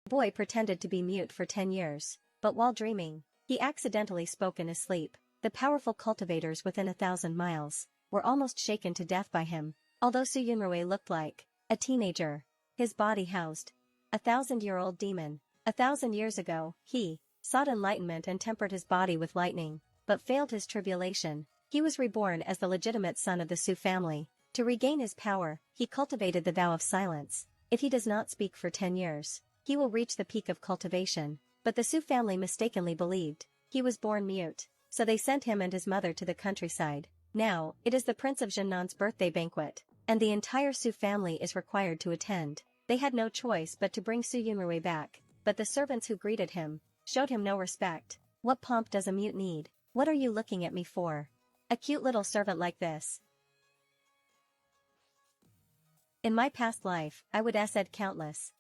The boy pretended to be mute for 10 years, but while dreaming, he accidentally spoke in his sleep. The powerful cultivators within 1,000 miles were almost shaken to death by him. Although Su Yunrui looked like a teenager, his body housed a 1,000-year-old demon. 1,000 years ago, he sought enlightenment and tempered his body with lightning, but failed his tribulation. He was reborn as the legitimate son of the Su family. To regain his power, he cultivated the vow of silence. If he does not speak for 10 years, he will reach the peak of cultivation. But the Su family mistakenly believed he was born mute, so they sent him and his mother to the countryside. Now, it is the Prince of Jinnan's birthday banquet, and the entire Su family is required to attend. They had no choice but to bring Su Yunrui back, but the servants who greeted him showed him no respect. What pomp does a mute need? What are you looking at me for? A cute little servant like this. In my past life, I would have said countless.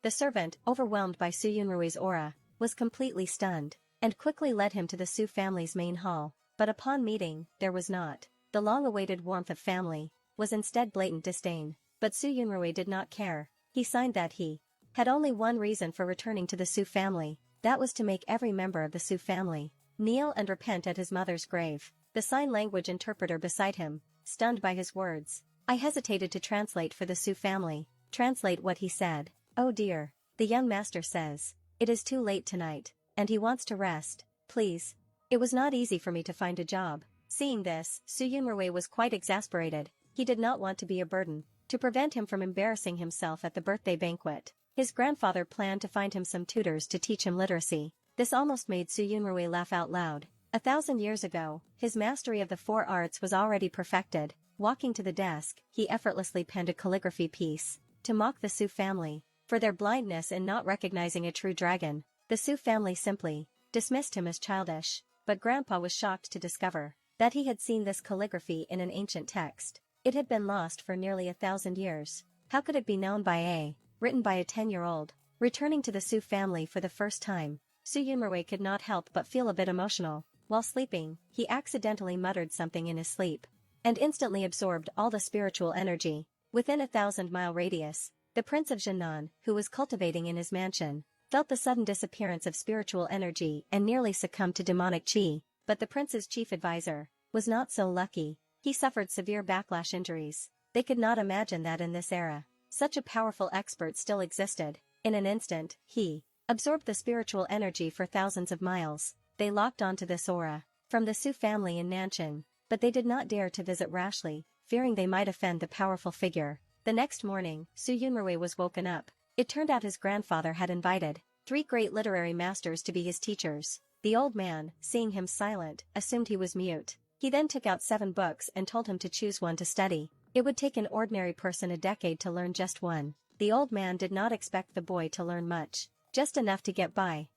The servant, overwhelmed by Su Yunrui's aura, was completely stunned, and quickly led him to the Su family's main hall. But upon meeting, there was not the long-awaited warmth of family, was instead blatant disdain. But Su Yunrui did not care. He signed that he had only one reason for returning to the Su family, that was to make every member of the Su family kneel and repent at his mother's grave. The sign language interpreter beside him, stunned by his words, I hesitated to translate for the Su family. Translate what he said. Oh dear, the young master says, it is too late tonight, and he wants to rest, please. It was not easy for me to find a job. Seeing this, Su Yunrui was quite exasperated. He did not want to be a burden. To prevent him from embarrassing himself at the birthday banquet, his grandfather planned to find him some tutors to teach him literacy. This almost made Su Yunrui laugh out loud. 1,000 years ago, his mastery of the 4 arts was already perfected. Walking to the desk, he effortlessly penned a calligraphy piece to mock the Su family for their blindness in not recognizing a true dragon. The Su family simply dismissed him as childish, but Grandpa was shocked to discover that he had seen this calligraphy in an ancient text. It had been lost for nearly 1,000 years. How could it be known by written by a 10-year-old? Returning to the Su family for the first time, Su Yunrui could not help but feel a bit emotional. While sleeping, he accidentally muttered something in his sleep, and instantly absorbed all the spiritual energy. Within a 1,000-mile radius, the Prince of Jinnan, who was cultivating in his mansion, felt the sudden disappearance of spiritual energy and nearly succumbed to demonic chi. But the prince's chief advisor was not so lucky. He suffered severe backlash injuries. They could not imagine that in this era, such a powerful expert still existed. In an instant, he absorbed the spiritual energy for thousands of miles. They locked onto this aura from the Su family in Nanchang, but they did not dare to visit rashly, fearing they might offend the powerful figure. The next morning, Su Yunrui was woken up. It turned out his grandfather had invited 3 great literary masters to be his teachers. The old man, seeing him silent, assumed he was mute. He then took out 7 books and told him to choose one to study. It would take an ordinary person a decade to learn just one. The old man did not expect the boy to learn much, just enough to get by.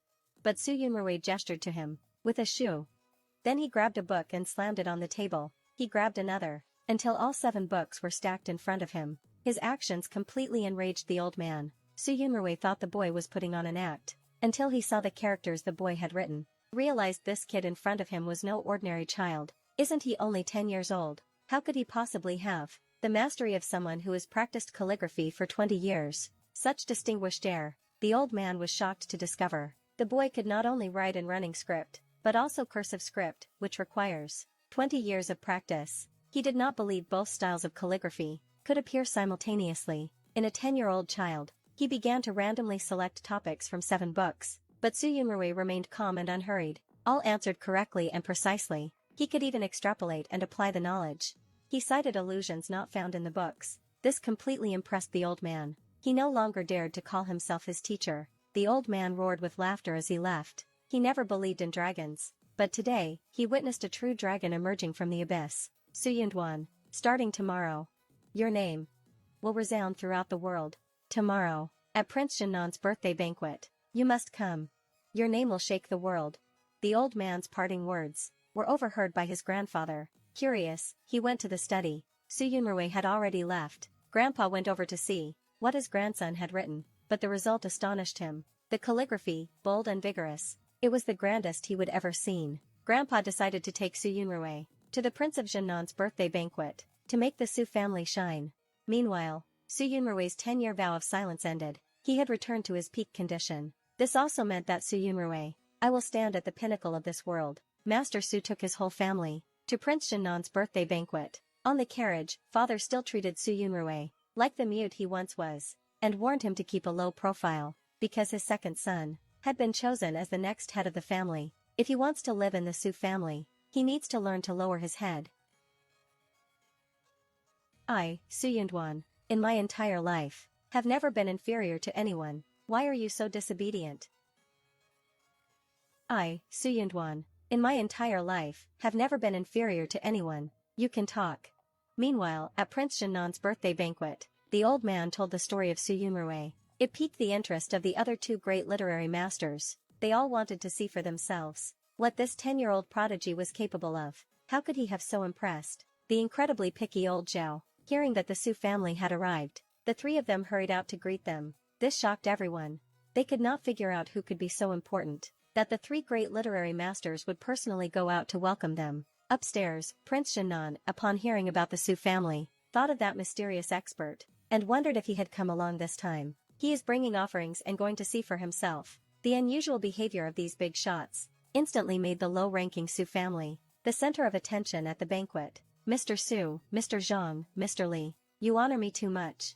But Su Yunrui gestured to him with a shoe. Then he grabbed a book and slammed it on the table. He grabbed another, until all 7 books were stacked in front of him. His actions completely enraged the old man. Su Yunrui thought the boy was putting on an act, until he saw the characters the boy had written. Realized this kid in front of him was no ordinary child. Isn't he only 10 years old? How could he possibly have the mastery of someone who has practiced calligraphy for 20 years? Such distinguished air. The old man was shocked to discover the boy could not only write in running script, but also cursive script, which requires 20 years of practice. He did not believe both styles of calligraphy could appear simultaneously in a 10-year-old child. He began to randomly select topics from 7 books, but Su Yunrui remained calm and unhurried. All answered correctly and precisely. He could even extrapolate and apply the knowledge. He cited allusions not found in the books. This completely impressed the old man. He no longer dared to call himself his teacher. The old man roared with laughter as he left. He never believed in dragons, but today, he witnessed a true dragon emerging from the abyss. Su Yunduan, starting tomorrow, your name will resound throughout the world. Tomorrow, at Prince Jinnan's birthday banquet, you must come. Your name will shake the world. The old man's parting words were overheard by his grandfather. Curious, he went to the study. Su Yunrui had already left. Grandpa went over to see what his grandson had written, but the result astonished him. The calligraphy, bold and vigorous. It was the grandest he would ever seen. Grandpa decided to take Su Yunrui to the Prince of Jinnan's birthday banquet, to make the Su family shine. Meanwhile, Su Yunrui's 10-year vow of silence ended. He had returned to his peak condition. This also meant that Su Yunrui, I will stand at the pinnacle of this world. Master Su took his whole family to Prince Shinnan's birthday banquet. On the carriage, father still treated Su Yunrui like the mute he once was, and warned him to keep a low profile, because his second son had been chosen as the next head of the family. If he wants to live in the Su family, he needs to learn to lower his head. I, Su Yunduan, in my entire life, have never been inferior to anyone. Why are you so disobedient? I, Su Yunduan, in my entire life, have never been inferior to anyone. You can talk. Meanwhile, at Prince Shinnan's birthday banquet, the old man told the story of Su Yunrui. It piqued the interest of the other two great literary masters. They all wanted to see for themselves what this 10-year-old prodigy was capable of. How could he have so impressed the incredibly picky old Zhao? Hearing that the Su family had arrived, the three of them hurried out to greet them. This shocked everyone. They could not figure out who could be so important that the three great literary masters would personally go out to welcome them. Upstairs, Prince Shinnan, upon hearing about the Su family, thought of that mysterious expert, and wondered if he had come along this time. He is bringing offerings and going to see for himself. The unusual behavior of these big shots instantly made the low-ranking Su family the center of attention at the banquet. Mr. Su, Mr. Zhang, Mr. Li, you honor me too much.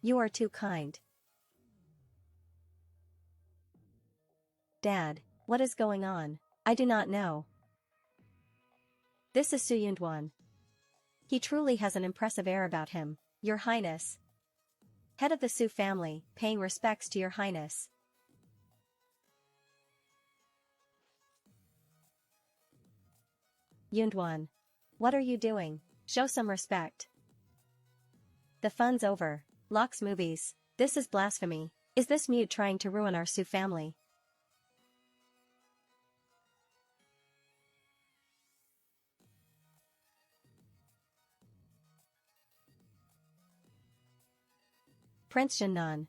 You are too kind. Dad, what is going on? I do not know. This is Su Yunduan. He truly has an impressive air about him, Your Highness. Head of the Su family, paying respects to Your Highness. Yunduan. What are you doing? Show some respect. The fun's over. Locke's movies. This is blasphemy. Is this mute trying to ruin our Su family? Prince Shinnan,